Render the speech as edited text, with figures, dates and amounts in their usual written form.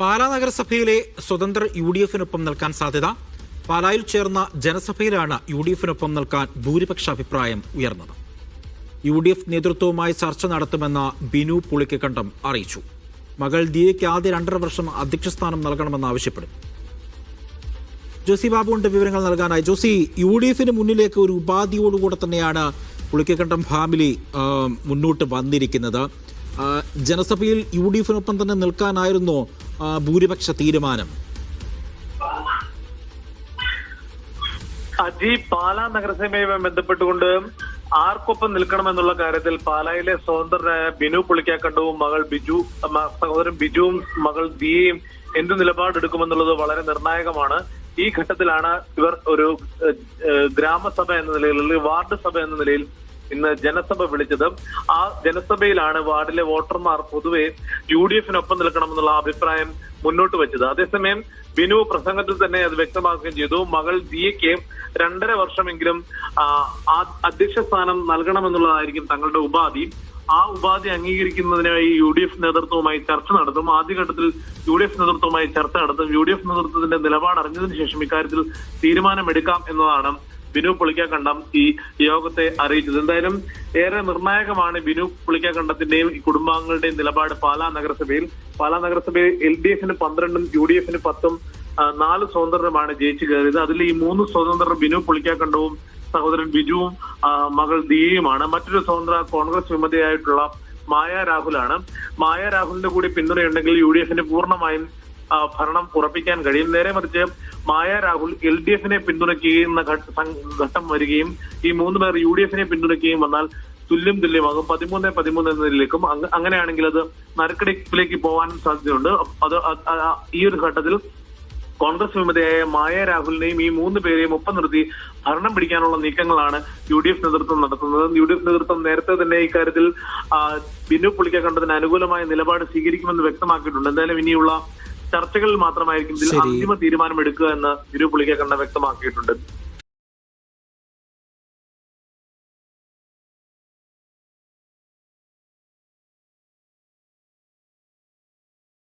പാലാ നഗരസഭയിലെ സ്വതന്ത്ര UDF-നൊപ്പം നിൽക്കാൻ സാധ്യത. പാലായിൽ ചേർന്ന ജനസഭയിലാണ് UDF-നൊപ്പം നിൽക്കാൻ ഭൂരിപക്ഷ അഭിപ്രായം ഉയർന്നത്. UDF നേതൃത്വവുമായി ചർച്ച നടത്തുമെന്ന് ബിനു പുളിക്കക്കണ്ടം അറിയിച്ചു. മകൾ ദിയയ്ക്ക് ആദ്യ 2.5 വർഷം അധ്യക്ഷസ്ഥാനം നൽകണമെന്ന് ആവശ്യപ്പെടും. ജോസി ബാബുവിന്റെ വിവരങ്ങൾ നൽകാനായി. ജോസി, UDF-ന് മുന്നിലേക്ക് ഒരു ഉപാധിയോടുകൂടെ തന്നെയാണ് പുളിക്കക്കണ്ടം ഫാമിലി മുന്നോട്ട് വന്നിരിക്കുന്നത്. ജനസഭയിൽ UDF-നൊപ്പം തന്നെ നിൽക്കാനായിരുന്നു ഭൂരിപക്ഷ തീരുമാനം. അജി, പാലാ നഗരസഭയുമായി ബന്ധപ്പെട്ടുകൊണ്ട് ആർക്കൊപ്പം നിൽക്കണമെന്നുള്ള കാര്യത്തിൽ പാലായിലെ സ്വതന്ത്രനായ ബിനു പുളിക്കക്കണ്ടവും സഹോദരൻ ബിജുവും മകൾ ദിയയും എന്ത് നിലപാടെടുക്കുമെന്നുള്ളത് വളരെ നിർണായകമാണ്. ഈ ഘട്ടത്തിലാണ് ഇവർ ഒരു ഗ്രാമസഭ എന്ന നിലയിൽ അല്ലെങ്കിൽ വാർഡ് സഭ എന്ന നിലയിൽ ഇന്ന് ജനസഭ വിളിച്ചത്. ആ ജനസഭയിലാണ് വാർഡിലെ വോട്ടർമാർ പൊതുവെ UDF-നൊപ്പം നിൽക്കണമെന്നുള്ള അഭിപ്രായം മുന്നോട്ട് വെച്ചത്. അതേസമയം ബിനു പ്രസംഗത്തിൽ തന്നെ അത് വ്യക്തമാക്കുകയും ചെയ്തു. മകൾ ദിയയ്ക്ക് 2.5 വർഷമെങ്കിലും അധ്യക്ഷ സ്ഥാനം നൽകണമെന്നുള്ളതായിരിക്കും തങ്ങളുടെ ഉപാധി. ആ ഉപാധി അംഗീകരിക്കുന്നതിനായി UDF നേതൃത്വവുമായി ചർച്ച നടത്തും. ആദ്യഘട്ടത്തിൽ UDF നേതൃത്വവുമായി ചർച്ച നടത്തും. UDF നേതൃത്വത്തിന്റെ നിലപാട് അറിഞ്ഞതിന് ശേഷം ഇക്കാര്യത്തിൽ തീരുമാനമെടുക്കാം എന്നതാണ് ബിനു പുളിക്കക്കണ്ടം ഈ യോഗത്തെ അറിയിച്ചത്. എന്തായാലും ഏറെ നിർണായകമാണ് ബിനു പുളിക്കക്കണ്ടത്തിന്റെയും കുടുംബാംഗങ്ങളുടെയും നിലപാട് പാലാ നഗരസഭയിൽ. പാലാ നഗരസഭയിൽ LDF-ന് 12ഉം UDF-ന് 10ഉം 4 സ്വതന്ത്രരുമാണ് ജയിച്ചു കയറിയത്. അതിൽ ഈ 3 സ്വതന്ത്രർ ബിനു പുളിക്കക്കണ്ടവും സഹോദരൻ ബിജുവും മകൾ ദിയയുമാണ്. മറ്റൊരു സ്വതന്ത്ര കോൺഗ്രസ് വിമതയായിട്ടുള്ള മായ രാഹുലാണ്. മായ രാഹുലിന്റെ കൂടി പിന്തുണയുണ്ടെങ്കിൽ UDF-ന് പൂർണ്ണമായും ഭരണം ഉറപ്പിക്കാൻ കഴിയും. നേരെ മറിച്ച് മായ രാഹുൽ LDF-നെ പിന്തുണയ്ക്കുന്ന ഘട്ടം വരികയും ഈ 3 പേർ UDF-നെ പിന്തുണയ്ക്കുകയും വന്നാൽ തുല്യമാകും. 13-13 എന്നതിലേക്കും. അങ്ങനെയാണെങ്കിൽ അത് നറുക്കെടുപ്പിലേക്ക് പോകാൻ സാധ്യതയുണ്ട്. അത് ഈ ഒരു ഘട്ടത്തിൽ കോൺഗ്രസ് വിമതയായ മായ രാഹുലിനെയും ഈ 3 പേരെയും ഒപ്പം നിർത്തി ഭരണം പിടിക്കാനുള്ള നീക്കങ്ങളാണ് UDF നേതൃത്വം നടത്തുന്നത്. UDF നേതൃത്വം നേരത്തെ തന്നെ ഇക്കാര്യത്തിൽ ബിനു പുളിക്കക്കണ്ടത്തിന് അനുകൂലമായ നിലപാട് സ്വീകരിക്കുമെന്ന് വ്യക്തമാക്കിയിട്ടുണ്ട്. എന്തായാലും ഇനിയുള്ള ചർച്ചകളിൽ മാത്രമായിരിക്കും ഇതിൽ അന്തിമ തീരുമാനമെടുക്കുക എന്ന് ബിനു പുളിക്കക്കണ്ടം വ്യക്തമാക്കിയിട്ടുണ്ട്.